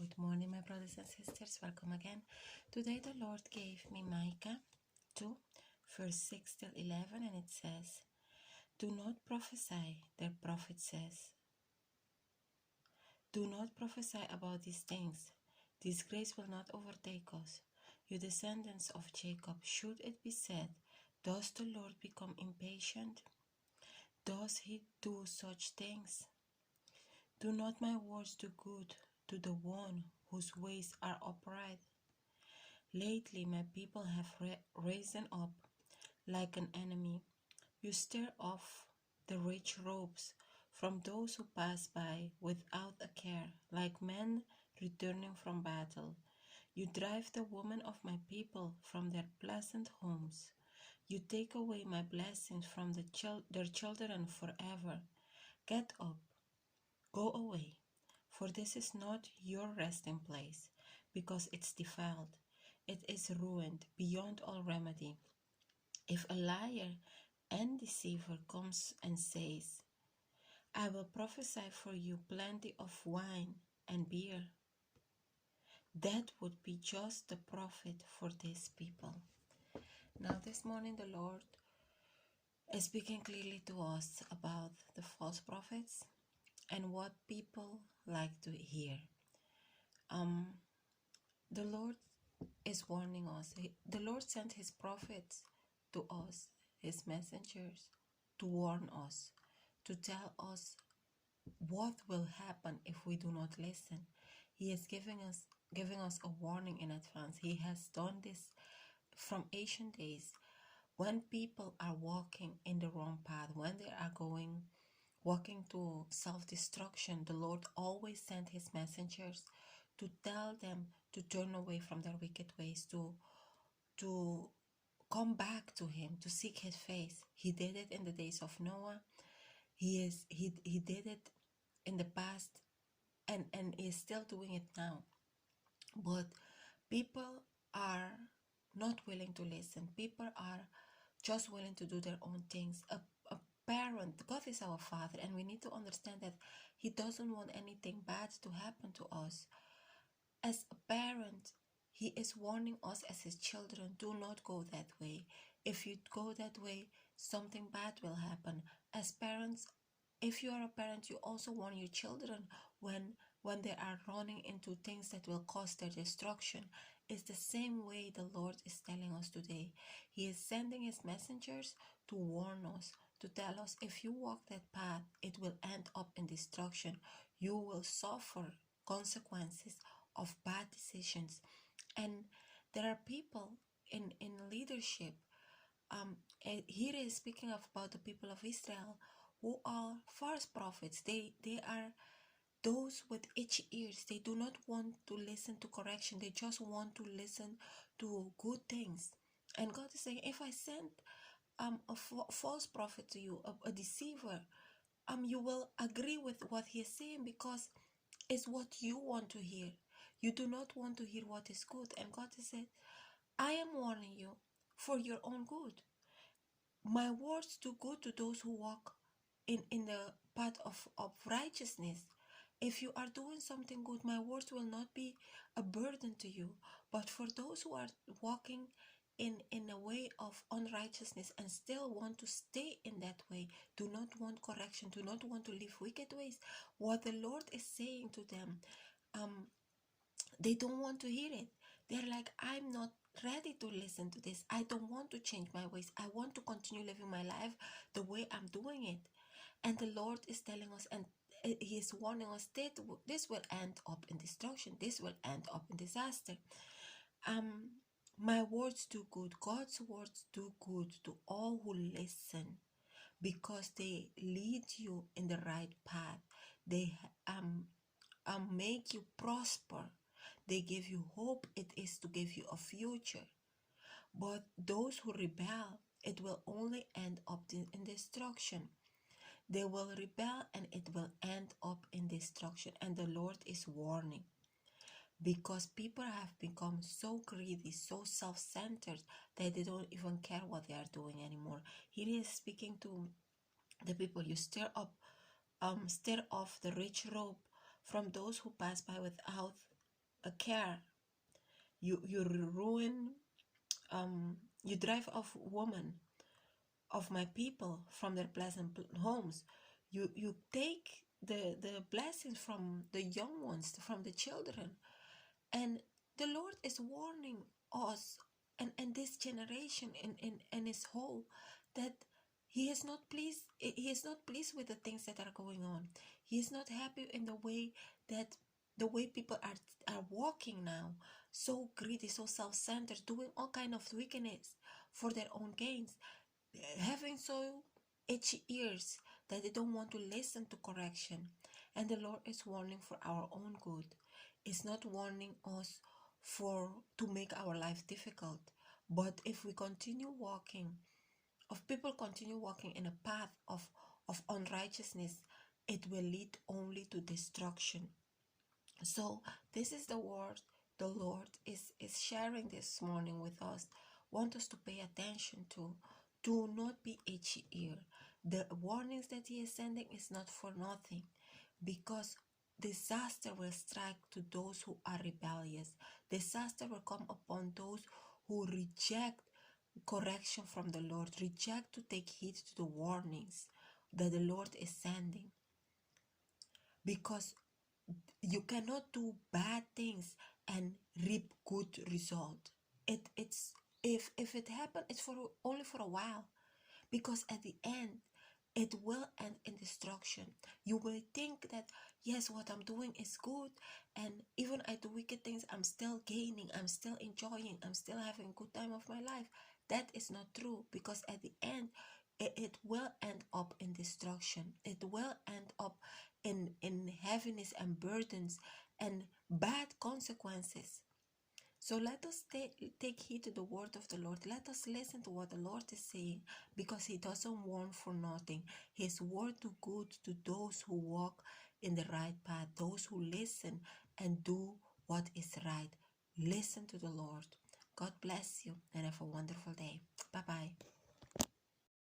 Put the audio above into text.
Good morning, my brothers and sisters. Welcome again. Today the Lord gave me Micah 2, verse 6 till 11, and it says, Do not prophesy, the prophet says. Do not prophesy about these things. Disgrace will not overtake us. You descendants of Jacob, should it be said, does the Lord become impatient? Does he do such things? Do not my words do good to the one whose ways are upright? Lately my people have risen up like an enemy. You stir off the rich robes from those who pass by without a care, like men returning from battle. You drive the women of my people from their pleasant homes. You take away my blessings from their children forever. Get up, go away, for this is not your resting place, because it's defiled. It is ruined beyond all remedy. If a liar and deceiver comes and says, I will prophesy for you plenty of wine and beer, that would be just the prophet for these people. Now this morning the Lord is speaking clearly to us about the false prophets and what people like to hear. The Lord is warning us. The Lord sent his prophets to us, his messengers, to warn us, to tell us what will happen if we do not listen. He is giving us a warning in advance. He has done this from ancient days. When people are walking in the wrong path, when they are walking to self-destruction, the Lord always sent his messengers to tell them to turn away from their wicked ways, to come back to him, to seek his face. He did it in the days of Noah. He did it in the past and is still doing it now. But people are not willing to listen. People are just willing to do their own things. A parent, God is our Father, and we need to understand that he doesn't want anything bad to happen to us. As a parent, he is warning us as his children, do not go that way. If you go that way, something bad will happen. As parents, if you are a parent, you also warn your children when they are running into things that will cause their destruction. It's the same way the Lord is telling us today. He is sending his messengers to warn us, to tell us if you walk that path, it will end up in destruction. You will suffer consequences of bad decisions. And there are people in leadership. Here is speaking about the people of Israel who are false prophets. They are those with itchy ears. They do not want to listen to correction. They just want to listen to good things. And God is saying, if I send a false prophet to you, a deceiver, you will agree with what he is saying because it's what you want to hear. You do not want to hear what is good. And God has said, I am warning you for your own good. My words do good to those who walk in the path of righteousness. If you are doing something good, my words will not be a burden to you. But for those who are walking in a way of unrighteousness and still want to stay in that way, do not want correction, do not want to live wicked ways, what the Lord is saying to them, they don't want to hear it. They're like, I'm not ready to listen to this. I don't want to change my ways. I want to continue living my life the way I'm doing it. And the Lord is telling us, and he is warning us that this will end up in destruction. This will end up in disaster. My words do good. God's words do good to all who listen, because they lead you in the right path. They make you prosper. They give you hope. It is to give you a future. But those who rebel, it will only end up in destruction. They will rebel and it will end up in destruction. And the Lord is warning, because people have become so greedy, so self-centered, that they don't even care what they are doing anymore. He is speaking to the people. You stir off the rich robe from those who pass by without a car. You ruin, you drive off women of my people from their pleasant homes. You take the blessings from the young ones, from the children. And the Lord is warning us and this generation and his whole, that he is not pleased with the things that are going on. He is not happy in the way people are walking now, so greedy, so self-centered, doing all kind of wickedness for their own gains, having so itchy ears that they don't want to listen to correction. And the Lord is warning for our own good. It's not warning us for to make our life difficult. But if we continue walking, if people continue walking in a path of unrighteousness, it will lead only to destruction. So this is the word the Lord is sharing this morning with us. Want us to pay attention to. Do not be itchy ear. The warnings that he is sending is not for nothing, because disaster will strike to those who are rebellious. Disaster will come upon those who reject correction from the Lord, reject to take heed to the warnings that the Lord is sending. Because you cannot do bad things and reap good result. It's if it happens, it's for only for a while, because at the end it will end in destruction. You will think that yes, what I'm doing is good, and even I do wicked things, I'm still gaining, I'm still enjoying, I'm still having a good time of my life. That is not true, because at the end it will end up in destruction. It will end up in heaviness and burdens and bad consequences. So let us take heed to the word of the Lord. Let us listen to what the Lord is saying, because he doesn't warn for nothing. His word do good to those who walk in the right path, those who listen and do what is right. Listen to the Lord. God bless you and have a wonderful day. Bye-bye.